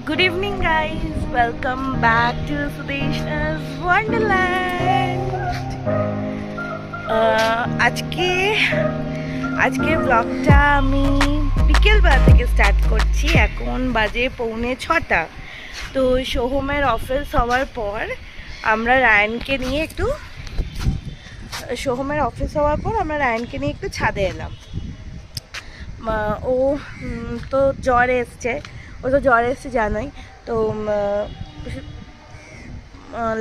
Good evening, guys. Welcome back to Sudeshna's Wonderland. আজকে আজকে ব্লগটা আমি বিকেলবেলা থেকে স্টার্ট করছি। এখন বাজে 6:45। তো সোহমের অফিস হওয়ার পর আমরা রায়ানকে নিয়ে একটু ছাদে এলাম। ও তো জ্বর এসছে জানোই তো।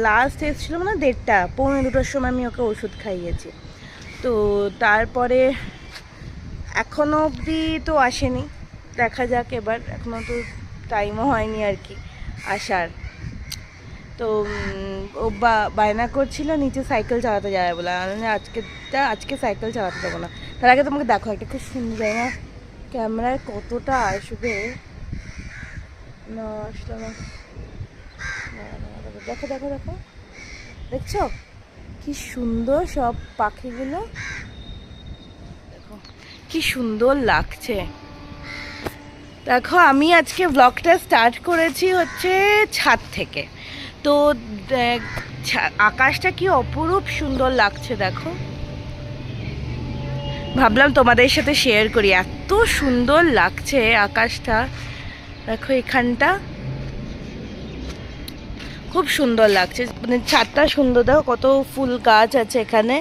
লাস্ট এসেছিলো মানে 1:30 পৌনে 2টার সময় আমি ওকে ওষুধ খাইয়েছি। তো তারপরে এখনও অবধি তো আসেনি, দেখা যাক এবার, এখনও তো টাইমও হয়নি আর কি আসার। তো ও বায়না করছিল নিচে সাইকেল চালাতে যাবে বলে। আজকে সাইকেল চালাতে যাবো না। তার আগে তোমাকে দেখো একটা খুব সুন্দর জায়গা, ক্যামেরায় কতটা আসবে না, আসলো না। দেখো দেখো দেখো, দেখছো কি সুন্দর সব পাখিগুলো, দেখো কি সুন্দর লাগছে। দেখো আমি আজকে ব্লগটা স্টার্ট করেছি হচ্ছে ছাদ থেকে। তো আকাশটা কি অপরূপ সুন্দর লাগছে, দেখো ভাবলাম তোমাদের সাথে শেয়ার করি। এত সুন্দর লাগছে আকাশটা, দেখো এখানটা খুব সুন্দর লাগছে, মানে ছাদটা সুন্দর। দেখো কত ফুল গাছ আছে এখানে,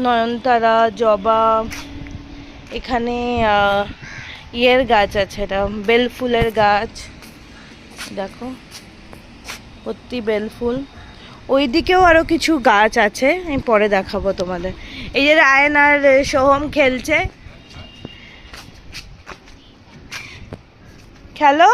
নয়নতারা, জবা, এখানে ইয়ের গাছ আছে, এটা বেল ফুলের গাছ, দেখো ভর্তি বেল ফুল। ওইদিকেও আরও কিছু গাছ আছে, আমি পরে দেখাবো তোমাদের। এই যে রায়ন আর সোহম খেলছে, খেলো।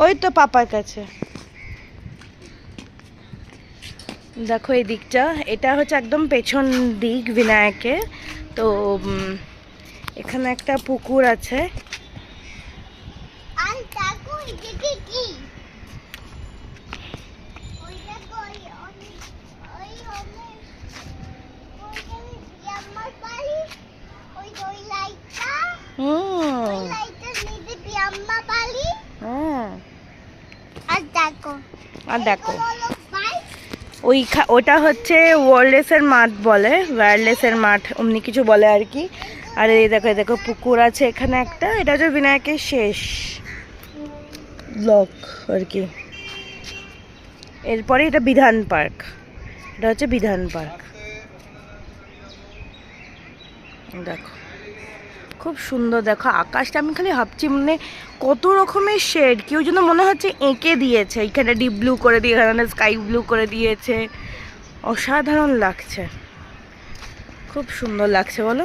ওই তো পাপার কাছে। দেখো এই দিকটা, এটা হচ্ছে একদম পেছন দিক বিনায়কের। তো এখানে একটা পুকুর আছে। আর দেখো ওটা হচ্ছে ওয়্যারলেসের মাঠ বলে, ওয়্যারলেসের মাঠ অমনি কিছু বলে আর কি। আর এই দেখো দেখো পুকুর আছে এখানে একটা, এটা হচ্ছে বিনায়কের শেষ ব্লক আর কি। এরপরে এটা বিধান পার্ক, এটা হচ্ছে বিধান পার্ক। দেখো খুব সুন্দর, দেখো আকাশটা আমি খালি ভাবছি মানে কত রকমের শেড, কেউ যেন মনে হচ্ছে এঁকে দিয়েছে, এইখানে ডিপ ব্লু করে দিয়ে, এখানে স্কাই ব্লু করে দিয়েছে, অসাধারণ লাগছে, খুব সুন্দর লাগছে বলো।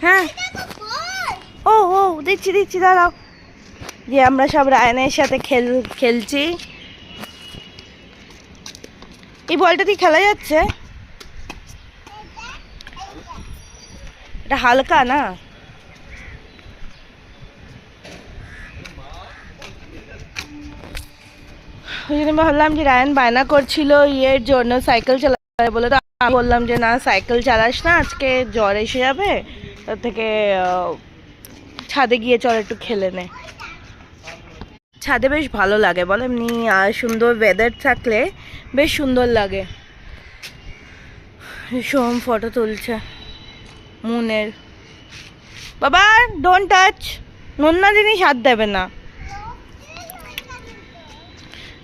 হ্যাঁ ও ও দিচ্ছি দিচ্ছি, দাঁড়াও। যে আমরা সব রায়নের সাথে খেলছি। এই বলটা দিয়ে খেলা যাচ্ছে, এটা হালকা না। ওই জন্য ভাবলাম যে রায়ান বায়না করছিল ইয়ের জন্য সাইকেল চালাবে বলে, তো আমি বললাম যে না সাইকেল চালাস না, আজকে জ্বর এসে যাবে, তার থেকে ছাদে গিয়ে চল একটু খেলে নে। ছাদে বেশ ভালো লাগে বলো, এমনি সুন্দর ওয়েদার থাকলে বেশ সুন্দর লাগে। সোম ফটো তুলছে মুনের। বাবা ডোন্ট টাচ, নোনা জিনিস হাত দেবে না।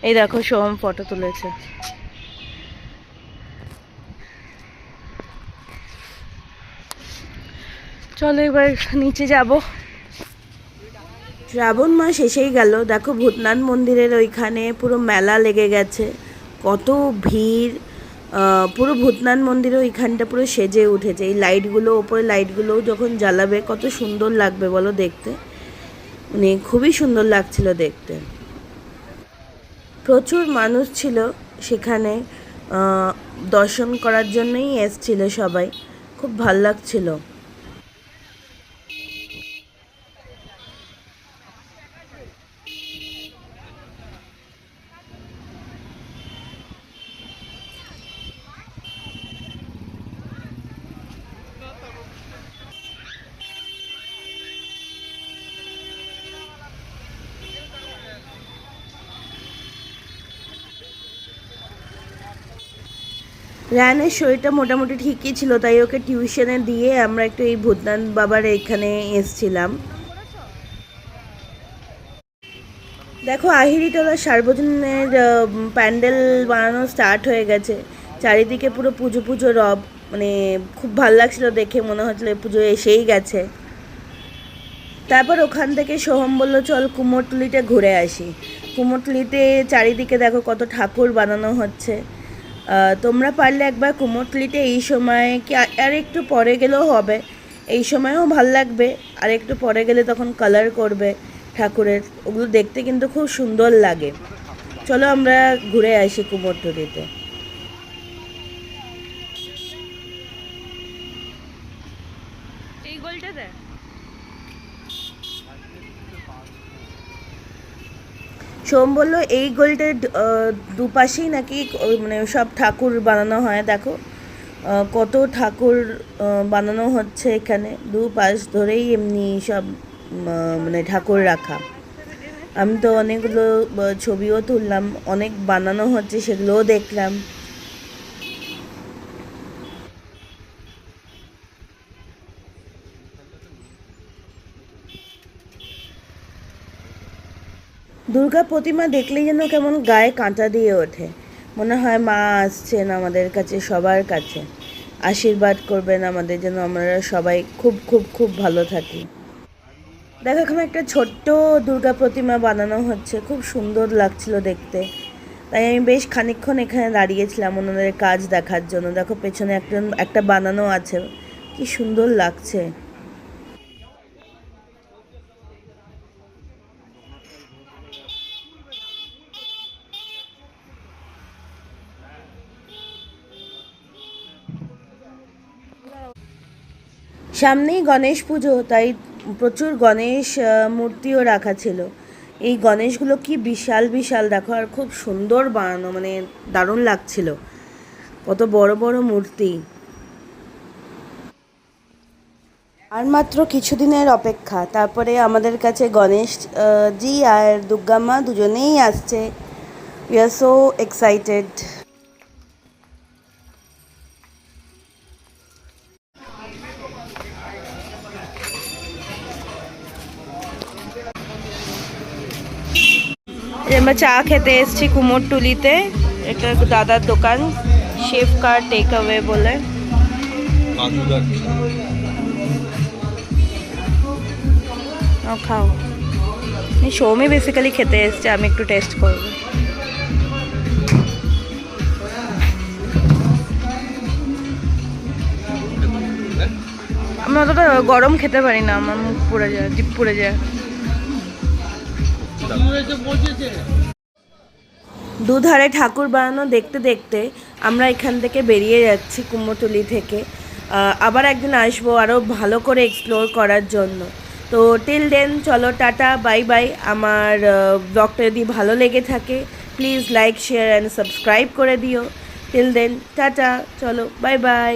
এই দেখো সোম ফটো তুলেছে। চলো এবার নিচে যাব। শ্রাবণ মাস এসেই গেল, দেখো ভূতনাথ মন্দিরের ওইখানে পুরো মেলা লেগে গেছে, কত ভিড়। পুরো ভূতনাথ মন্দিরে ওইখানটা পুরো সেজে উঠেছে। এই লাইটগুলো, ওপরে লাইটগুলোও যখন জ্বালাবে কত সুন্দর লাগবে বলো দেখতে, মানে খুবই সুন্দর লাগছিল দেখতে। প্রচুর মানুষ ছিল সেখানে, দর্শন করার জন্যই এসছিল সবাই, খুব ভাল লাগছিল। রায়ানের শরীরটা মোটামুটি ঠিকই ছিল, তাই ওকে টিউশনে দিয়ে আমরা একটু এই ভূতনাথ বাবার এখানে এসছিলাম। দেখো আহিরিটোলা সার্বজনীনের প্যান্ডেল বানানো স্টার্ট হয়ে গেছে। চারিদিকে পুরো পুজো পুজো রব, মানে খুব ভালো লাগছিল দেখে, মনে হচ্ছিল পুজো এসেই গেছে। তারপর ওখান থেকে সোহম বলল চল কুমোরটুলিতে ঘুরে আসি। কুমোরটুলিতে চারিদিকে দেখো কত ঠাকুর বানানো হচ্ছে। তোমরা পারলে একবার কুমোরটুলিতে এই সময় কি আর একটু পরে গেলেও হবে, এই সময়ও ভাল লাগবে, আর একটু পরে গেলে তখন কালার করবে ঠাকুরের, ওগুলো দেখতে কিন্তু খুব সুন্দর লাগে। চলো আমরা ঘুরে আসি কুমোরটুলিতে। এই গোলটাতে সোম বললো এই গোল্ডের দুপাশেই নাকি মানে সব ঠাকুর বানানো হয়। দেখো কত ঠাকুর বানানো হচ্ছে এখানে, দুপাশ ধরেই এমনি সব মানে ঠাকুর রাখা। আমি তো অনেকগুলো ছবিও তুললাম, অনেক বানানো হচ্ছে সেগুলোও দেখলাম। দুর্গা প্রতিমা দেখলেই যেন কেমন গায়ে কাঁটা দিয়ে ওঠে, মনে হয় মা আসছেন আমাদের কাছে, সবার কাছে আশীর্বাদ করবেন আমাদের, যেন আমরা সবাই খুব খুব খুব ভালো থাকি। দেখো এখানে একটা ছোট্ট দুর্গা প্রতিমা বানানো হচ্ছে, খুব সুন্দর লাগছিল দেখতে, তাই আমি বেশ খানিকক্ষণ এখানে দাঁড়িয়েছিলাম ওনাদের কাজ দেখার জন্য। দেখো পেছনে একটা বানানো আছে, কি সুন্দর লাগছে। সামনেই গণেশ পুজো, তাই প্রচুর গণেশ মূর্তিও রাখা ছিল। এই গণেশগুলো কি বিশাল বিশাল দেখো, আর খুব সুন্দর বানানো, মানে দারুণ লাগছিল, কত বড় বড় মূর্তি। আর মাত্র কিছুদিনের অপেক্ষা, তারপরে আমাদের কাছে গণেশ জি আর দুর্গা মা দুজনেই আসছে। We are so excited. আমরা চা খেতে এসেছি কুমোরটুলিতে, এটা দাদার দোকান, শেফ কার টেক অ্যাওয়ে বলে। খাও, সৌমি বেসিক্যালি খেতে এসছে, আমি একটু টেস্ট করবো। আমি অতটা গরম খেতে পারি না, আমার মুখ পুড়ে যায়, জিভ পুড়ে যায়। দুধারে ঠাকুর বানানো দেখতে দেখতে আমরা এখান থেকে বেরিয়ে যাচ্ছি কুমোরটুলি থেকে। আবার একদিন আসবো আরও ভালো করে এক্সপ্লোর করার জন্য। তো টিল দেন চলো টাটা বাই বাই। আমার ব্লগটা যদি ভালো লেগে থাকে please like share and subscribe করে দিও। টিল দেন টাটা, চলো বাই বাই।